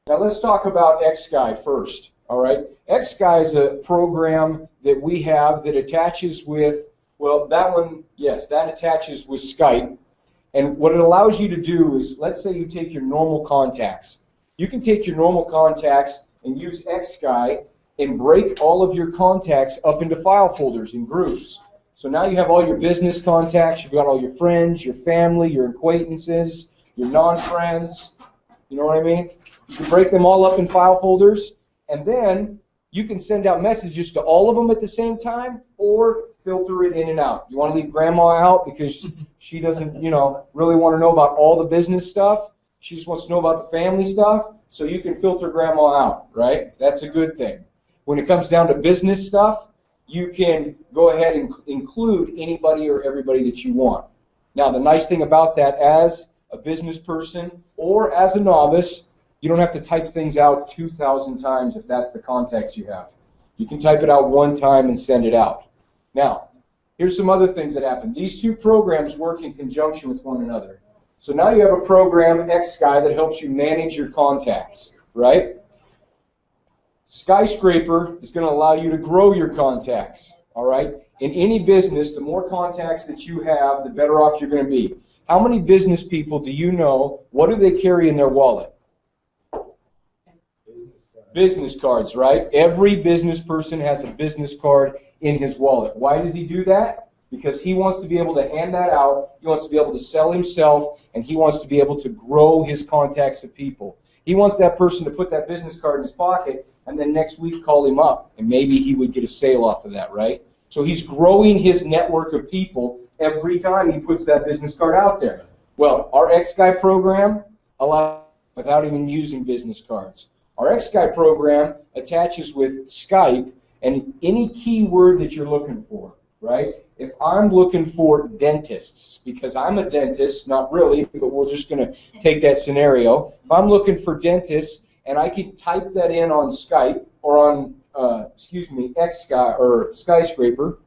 Now let's talk about XSky first, all right? XSky is a program that we have that attaches with, well, that one, yes, that attaches with Skype. And what it allows you to do is, let's say you take your normal contacts. You can take your normal contacts and use XSky and break all of your contacts up into file folders and groups. So now you have all your business contacts, you've got all your friends, your family, your acquaintances, your non-friends. You know what I mean? You can break them all up in file folders, and then you can send out messages to all of them at the same time, or filter it in and out. You want to leave Grandma out because she doesn't, you know, really want to know about all the business stuff. She just wants to know about the family stuff, so you can filter Grandma out, right? That's a good thing. When it comes down to business stuff, you can go ahead and include anybody or everybody that you want. Now, the nice thing about that, as a business person or as a novice, you don't have to type things out 2,000 times if that's the context you have. You can type it out one time and send it out. Now, here's some other things that happen. These two programs work in conjunction with one another. So now you have a program, XSky, that helps you manage your contacts, right? Skyscraper is going to allow you to grow your contacts, all right? In any business, the more contacts that you have, the better off you're going to be. How many business people do you know, what do they carry in their wallet? Business cards, right? Every business person has a business card in his wallet. Why does he do that? Because he wants to be able to hand that out, he wants to be able to sell himself, and he wants to be able to grow his contacts of people. He wants that person to put that business card in his pocket and then next week call him up, and maybe he would get a sale off of that, right? So he's growing his network of people every time he puts that business card out there. Well, our XSky program allows, without even using business cards. Our XSky program attaches with Skype and any keyword that you're looking for, right? If I'm looking for dentists, because I'm a dentist, not really, but we're just going to take that scenario. If I'm looking for dentists and I can type that in on Skype or on, XSky or Skyscraper,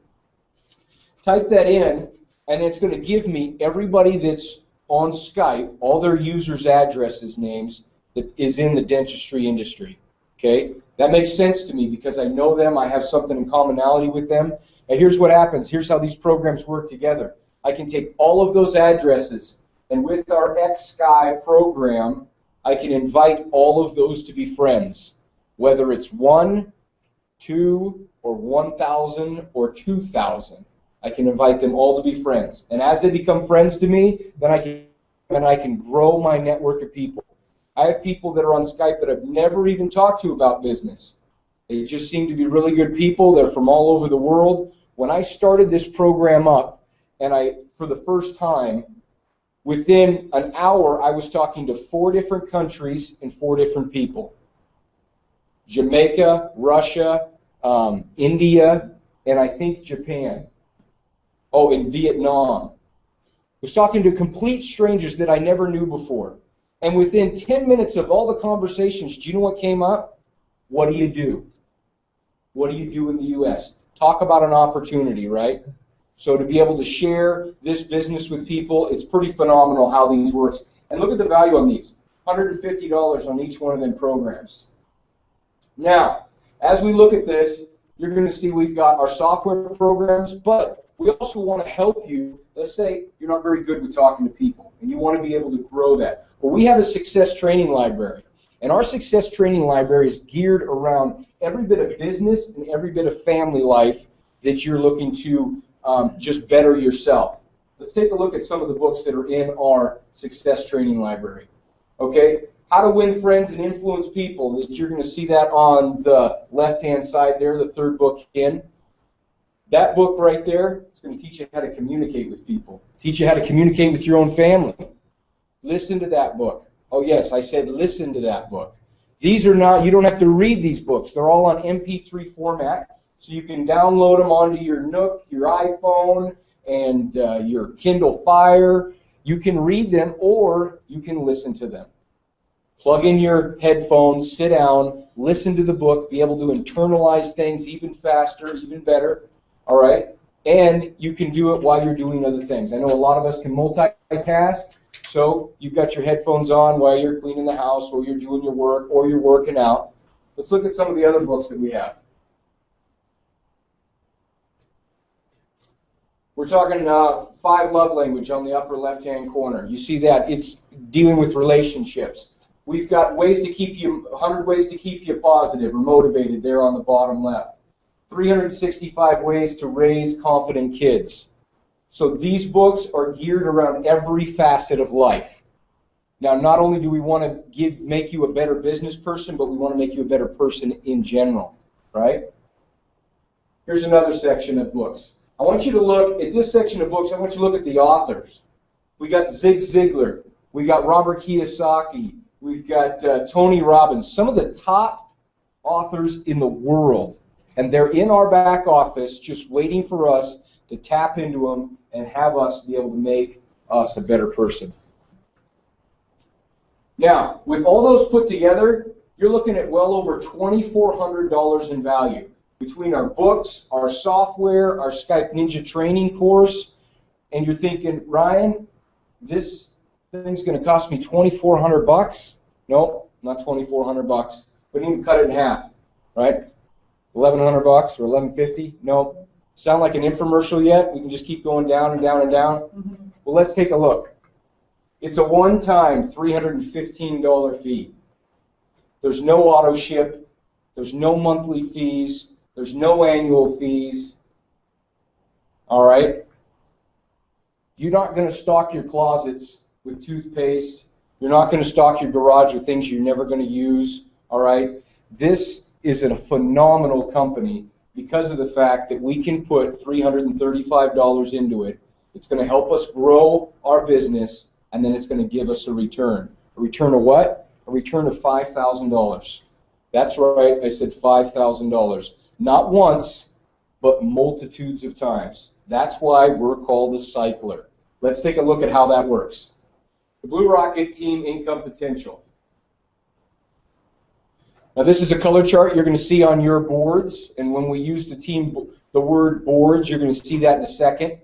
type that in, and it's going to give me everybody that's on Skype, all their users' addresses, names, that is in the dentistry industry. Okay? That makes sense to me because I know them, I have something in commonality with them. And here's what happens. Here's how these programs work together. I can take all of those addresses, and with our XSky program, I can invite all of those to be friends, whether it's 1, 2, or 1,000 or 2,000. I can invite them all to be friends. And as they become friends to me, then I can grow my network of people. I have people that are on Skype that I've never even talked to about business. They just seem to be really good people. They're from all over the world. When I started this program up, and for the first time, within an hour, I was talking to 4 different countries and 4 different people. Jamaica, Russia, India, and I think Japan. Oh, in Vietnam. I was talking to complete strangers that I never knew before. And within 10 minutes of all the conversations, do you know what came up? What do you do? What do you do in the U.S.? Talk about an opportunity, right? So to be able to share this business with people, it's pretty phenomenal how these work. And look at the value on these. $150 on each one of them programs. Now, as we look at this, you're going to see we've got our software programs, but we also want to help you. Let's say you're not very good with talking to people, and you want to be able to grow that. Well, we have a success training library, and our success training library is geared around every bit of business and every bit of family life that you're looking to just better yourself. Let's take a look at some of the books that are in our success training library. Okay, How to Win Friends and Influence People. You're going to see that on the left-hand side there, the third book in. That book right there is going to teach you how to communicate with people, teach you how to communicate with your own family. Listen to that book. Oh yes, I said listen to that book. These are not, you don't have to read these books. They're all on MP3 format, so you can download them onto your Nook, your iPhone, and your Kindle Fire. You can read them or you can listen to them. Plug in your headphones, sit down, listen to the book, be able to internalize things even faster, even better, all right? And you can do it while you're doing other things. I know a lot of us can multitask, so you've got your headphones on while you're cleaning the house or you're doing your work or you're working out. Let's look at some of the other books that we have. We're talking 5 Love Language on the upper left-hand corner. You see that? It's dealing with relationships. We've got ways to keep you, 100 ways to keep you positive or motivated there on the bottom left. 365 ways to raise confident kids. So these books are geared around every facet of life. Now, not only do we want to make you a better business person, but we want to make you a better person in general, right? Here's another section of books. I want you to look at this section of books. I want you to look at the authors. We got Zig Ziglar. We got Robert Kiyosaki. We've got Tony Robbins. Some of the top authors in the world. And they're in our back office just waiting for us to tap into them and have us be able to make us a better person. Now, with all those put together, you're looking at well over $2,400 in value. Between our books, our software, our Skype Ninja training course, and you're thinking, Ryan, this thing's going to cost me $2,400? No, not $2,400. But even cut it in half, right? $1,100 or $1,150? No. Sound like an infomercial yet? We can just keep going down and down and down. Mm-hmm. Well, let's take a look. It's a one-time $315 fee. There's no auto ship. There's no monthly fees. There's no annual fees. All right? You're not going to stock your closets with toothpaste. You're not going to stock your garage with things you're never going to use. All right? This is a phenomenal company because of the fact that we can put $335 into it. It's going to help us grow our business, and then it's going to give us a return. A return of what? A return of $5,000. That's right, I said $5,000. Not once, but multitudes of times. That's why we're called a cycler. Let's take a look at how that works. The Blue Rocket Team Income Potential. Now this is a color chart you're going to see on your boards, and when we use the word boards, you're going to see that in a second.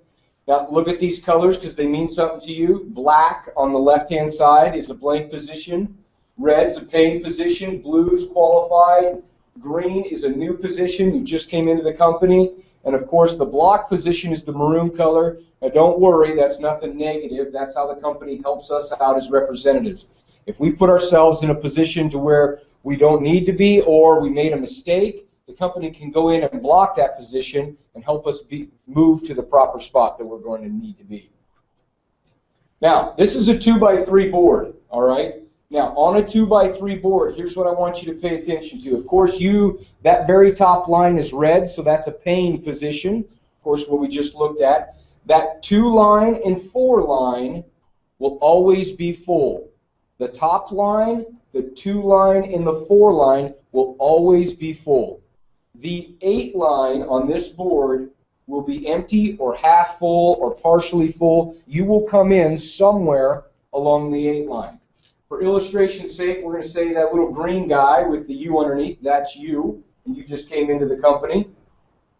Now look at these colors because they mean something to you. Black on the left-hand side is a blank position. Red's a paying position. Blue's qualified. Green is a new position. You just came into the company. And of course, the block position is the maroon color. Now don't worry, that's nothing negative. That's how the company helps us out as representatives. If we put ourselves in a position to where we don't need to be or we made a mistake, the company can go in and block that position and help us move to the proper spot that we're going to need to be. Now, this is a 2x3 board, all right? Now, on a 2x3 board, here's what I want you to pay attention to. Of course, that very top line is red, so that's a paying position. Of course, what we just looked at. That 2 line and 4 line will always be full. The top line, the 2 line, and the 4 line will always be full. The 8 line on this board will be empty or half full or partially full. You will come in somewhere along the 8 line. For illustration's sake, we're going to say that little green guy with the U underneath, that's you, and you just came into the company.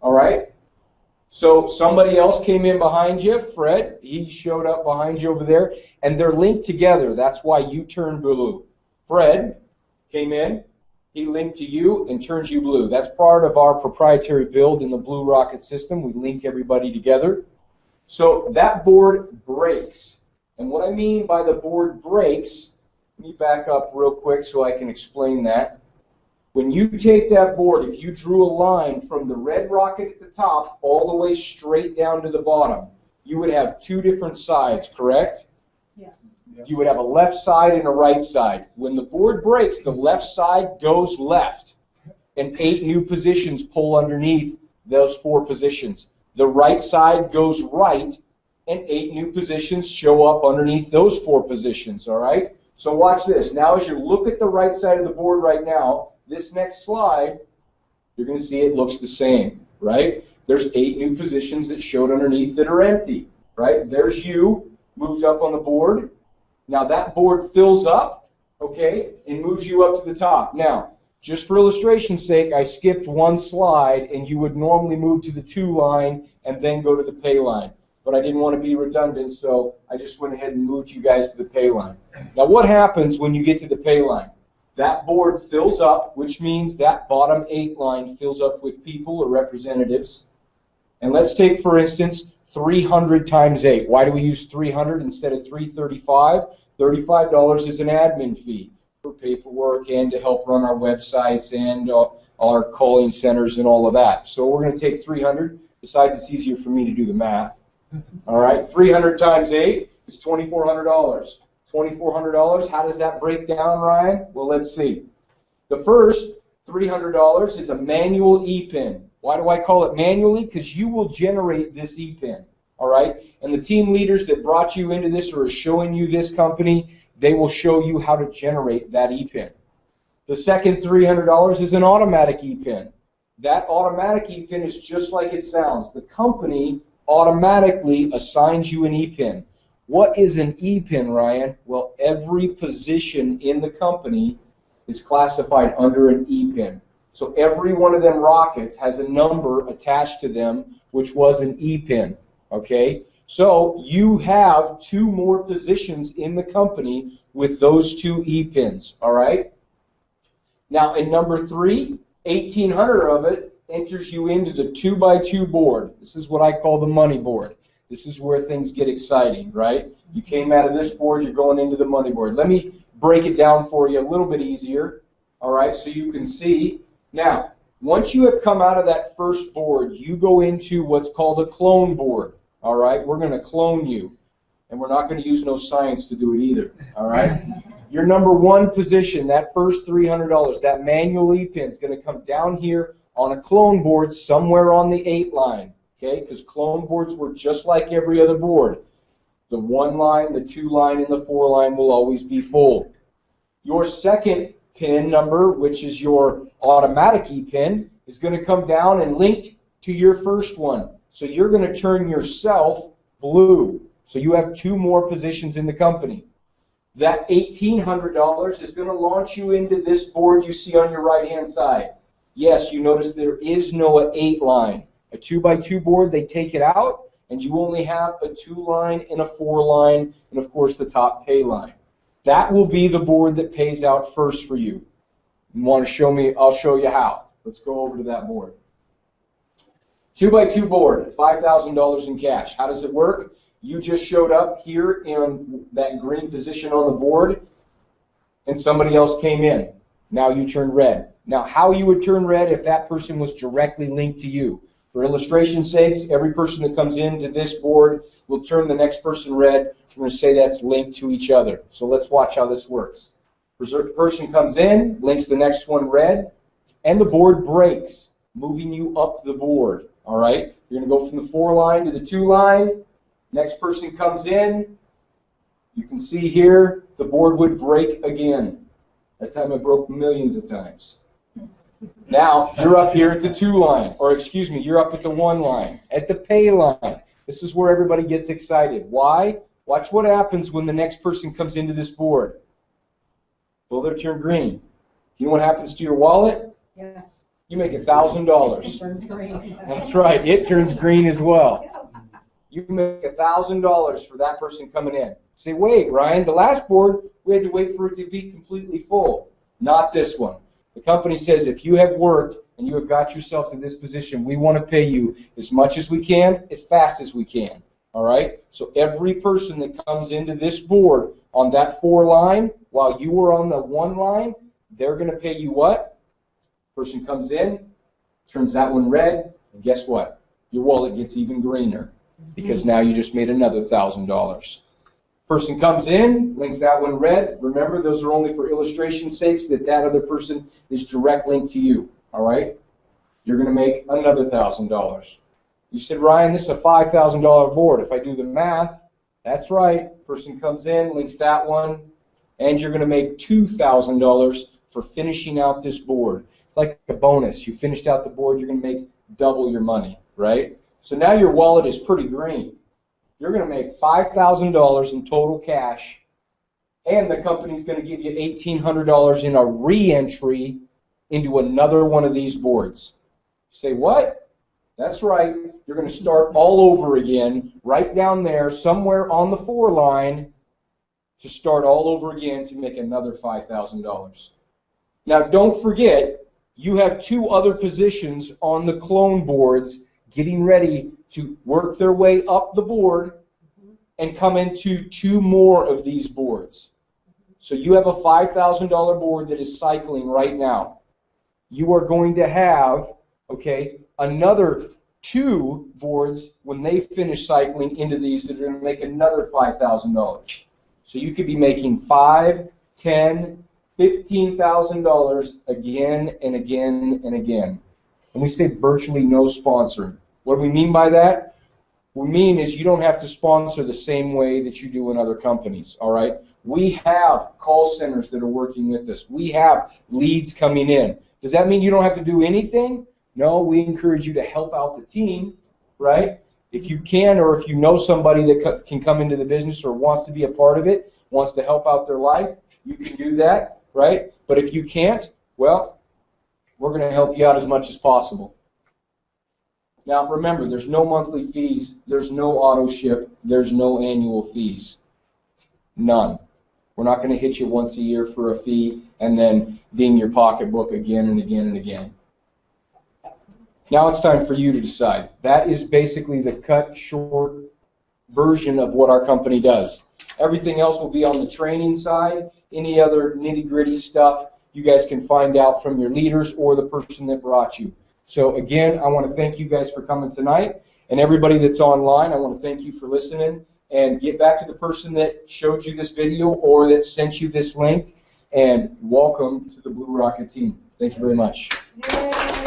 All right? So somebody else came in behind you, Fred. He showed up behind you over there, and they're linked together. That's why you turn blue. Fred came in. He linked to you and turns you blue. That's part of our proprietary build in the Blue Rocket system. We link everybody together. So that board breaks. And what I mean by the board breaks, let me back up real quick so I can explain that. When you take that board, if you drew a line from the red rocket at the top all the way straight down to the bottom, you would have 2 different sides, correct? Yes. You would have a left side and a right side. When the board breaks, the left side goes left, and 8 new positions pull underneath those 4 positions. The right side goes right, and 8 new positions show up underneath those 4 positions, all right? So watch this. Now as you look at the right side of the board right now, this next slide, you're going to see it looks the same, right? There's 8 new positions that showed underneath that are empty, right? There's you. moved up on the board. Now that board fills up, okay, and moves you up to the top. Now, just for illustration's sake, I skipped one slide, and you would normally move to the 2 line and then go to the pay line. But I didn't want to be redundant, so I just went ahead and moved you guys to the pay line. Now what happens when you get to the pay line? That board fills up, which means that bottom 8 line fills up with people or representatives. And let's take, for instance, 300 times 8. Why do we use 300 instead of 335? $35 is an admin fee for paperwork and to help run our websites and our calling centers and all of that. So we're going to take 300. Besides, it's easier for me to do the math. All right, 300 times 8 is $2,400. $2,400, how does that break down, Ryan? Well, let's see. The first $300 is a manual e-pin. Why do I call it manually? Because you will generate this e-pin, all right? And the team leaders that brought you into this or are showing you this company, they will show you how to generate that e-pin. The second $300 is an automatic e-pin. That automatic e-pin is just like it sounds. The company automatically assigns you an e-pin. What is an e-pin, Ryan? Well, every position in the company is classified under an e-pin. So every one of them rockets has a number attached to them, which was an e-pin, okay? So you have 2 more positions in the company with those 2 e-pins, all right? Now, in number 3, 1,800 of it enters you into the 2x2 board. This is what I call the money board. This is where things get exciting, right? You came out of this board, you're going into the money board. Let me break it down for you a little bit easier, all right, so you can see. Now, once you have come out of that first board, you go into what's called a clone board, all right? We're going to clone you, and we're not going to use no science to do it either, all right? Your number 1 position, that first $300, that manual e-pin is going to come down here on a clone board somewhere on the 8 line, okay? Because clone boards work just like every other board. The 1 line, the 2 line, and the 4 line will always be full. Your second pin number, which is your automatic e-pin, is going to come down and link to your first one. So you're going to turn yourself blue. So you have 2 more positions in the company. That $1,800 is going to launch you into this board you see on your right-hand side. Yes, you notice there is no 8 line. A 2x2 board, they take it out, and you only have a 2 line and a 4 line, and of course the top pay line. That will be the board that pays out first for you. You want to show me? I'll show you how. Let's go over to that board. 2x2 board, $5,000 in cash. How does it work? You just showed up here in that green position on the board, and somebody else came in. Now you turn red. Now, how you would turn red if that person was directly linked to you. For illustration's sakes, every person that comes into this board will turn the next person red. We're going to say that's linked to each other. So let's watch how this works. Person comes in, links the next one red, and the board breaks, moving you up the board. All right? You're going to go from the 4 line to the 2 line. Next person comes in. You can see here the board would break again. That time it broke millions of times. Now you're up here at the 2 line, or excuse me, you're up at the 1 line, at the pay line. This is where everybody gets excited. Why? Watch what happens when the next person comes into this board. Will they turn green? You know what happens to your wallet? Yes. You make $1,000. It turns green. That's right. It turns green as well. You make $1,000 for that person coming in. Say, wait, Ryan, the last board, we had to wait for it to be completely full. Not this one. The company says if you have worked and you have got yourself to this position, we want to pay you as much as we can, as fast as we can. All right? So every person that comes into this board on that 4 line, while you were on the 1 line, they're going to pay you what? Person comes in, turns that one red, and guess what? Your wallet gets even greener because now you just made another $1,000. Person comes in, links that one red. Remember, those are only for illustration's sakes that other person is direct linked to you. All right? You're going to make another $1,000. You said, Ryan, this is a $5,000 board. If I do the math, that's right. Person comes in, links that one, and you're going to make $2,000 for finishing out this board. It's like a bonus. You finished out the board, you're going to make double your money, right? So now your wallet is pretty green. You're going to make $5,000 in total cash, and the company's going to give you $1,800 in a re-entry into another one of these boards. You say, what? That's right. You're going to start all over again, right down there, somewhere on the 4 line, to start all over again to make another $5,000. Now, don't forget, you have 2 other positions on the clone boards getting ready to work their way up the board and come into 2 more of these boards. So you have a $5,000 board that is cycling right now. You are going to have, okay, another 2 boards when they finish cycling into these that are going to make another $5,000. So you could be making $5,000, $10,000, $15,000 again and again and again. And we say virtually no sponsoring. What do we mean by that? What we mean is you don't have to sponsor the same way that you do in other companies, all right? We have call centers that are working with us. We have leads coming in. Does that mean you don't have to do anything? No, we encourage you to help out the team, right? If you can, or if you know somebody that can come into the business or wants to be a part of it, wants to help out their life, you can do that, right? But if you can't, well, we're going to help you out as much as possible. Now, remember, there's no monthly fees, there's no auto ship, there's no annual fees. None. We're not going to hit you once a year for a fee and then ding your pocketbook again and again and again. Now it's time for you to decide. That is basically the cut short version of what our company does. Everything else will be on the training side. Any other nitty-gritty stuff you guys can find out from your leaders or the person that brought you. So again, I want to thank you guys for coming tonight, and everybody that's online, I want to thank you for listening, and get back to the person that showed you this video or that sent you this link, and welcome to the Blue Rocket team. Thank you very much. Yay.